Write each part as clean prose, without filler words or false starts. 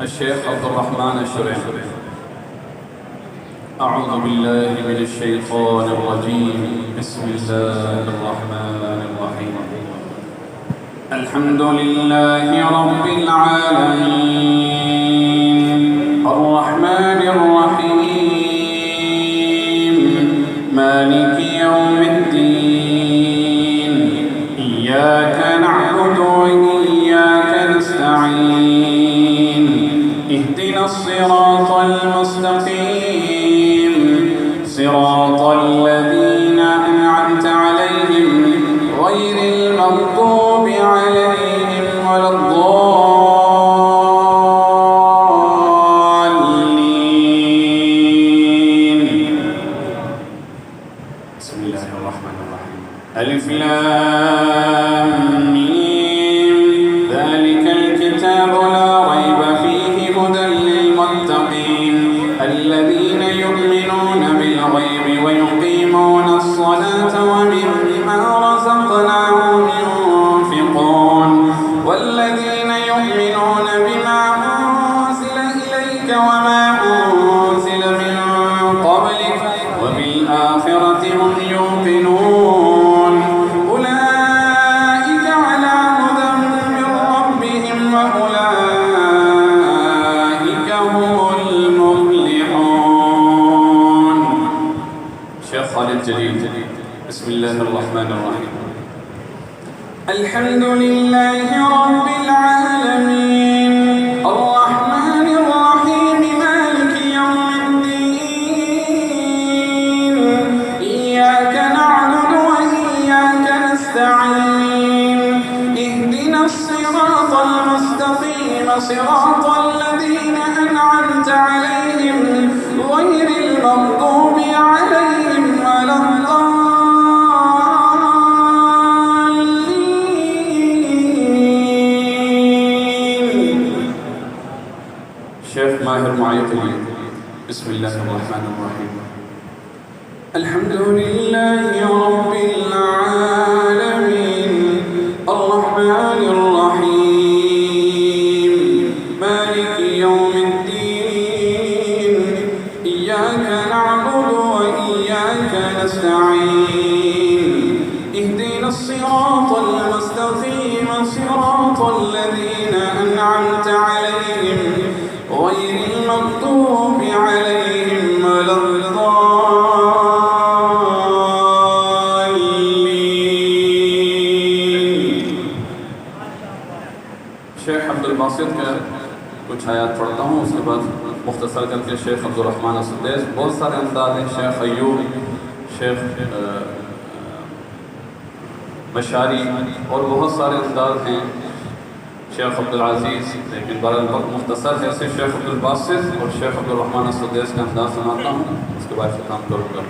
الشيخ عبد الرحمن الشريف. أعوذ بالله من الشيطان الرجيم. بسم الله الرحمن الرحيم. الحمد لله رب العالمين الرحمن الرحيم مالك يوم الدين إياك نعبد وإياك نستعين اهدنا الصراط المستقيم صراط الذين أنعمت عليهم غير المغضوب عليهم ولا الضالين. بسم الله الرحمن الرحيم. ألف لام ميم ذلك الكتاب لا ريب فيه هدى للمتقين الذين يؤمنون بالغيب ويقيمون الصلاة ومما رزقناهم ينفقون والذين يؤمنون بما أنزل إليك وما أنزل من قبلك وبالآخرة هم يوقنون أولئك على هدى من ربهم وأولئك هم المفلحون. شيخ خالد جليل. بسم الله الرحمن الرحيم. الحمد لله رب العالمين الرحمن الرحيم مالك يوم الدين إياك نعبد وإياك نستعين اهدنا الصراط المستقيم صراط الذين أنعمت عليهم غير المغضوب عليهم ولا شيخ ماهر معيطي. بسم الله الرحمن الرحيم. الحمد لله رب العالمين الرحمن الرحيم مالك يوم الدين إياك نعبد وإياك نستعين اهدنا الصراط المستقيم صراط الذين أنعمت عليهم غير المغضوب عليهم ولا الضالين. शेख अब्दुल बासित का कुछ आयात पढ़ता हूँ, उसके बाद मुख्तसर करके शेख अब्दुल रहमान असुद्देस. बहुत सारे अंदाज हैं. शेख अयूब, शेख मशारी और बहुत सारे अंदाज हैं. शेख अब्दुल अजीज़, लेकिन बहरहाल वक्त मुख्तसर है से शेख अब्दुल बासित और शेख अब्दुल रहमान असुद्देस का अंदाज सुनाता हूँ, उसके बाद से काम करूँगा.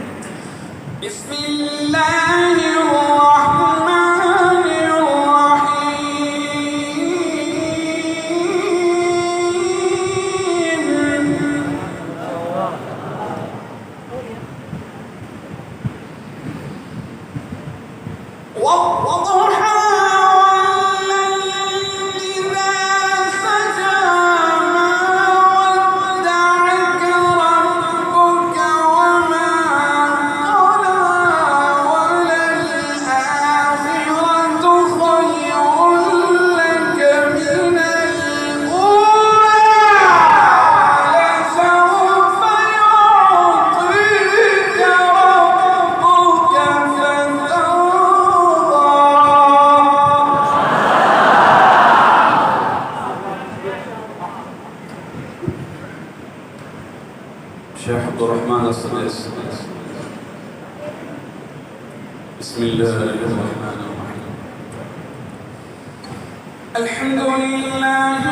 शेख अब्दुल रहमान असुद्देस. बिस्मिल्लाहिर्रहमानिर्रहीम. الحمد لله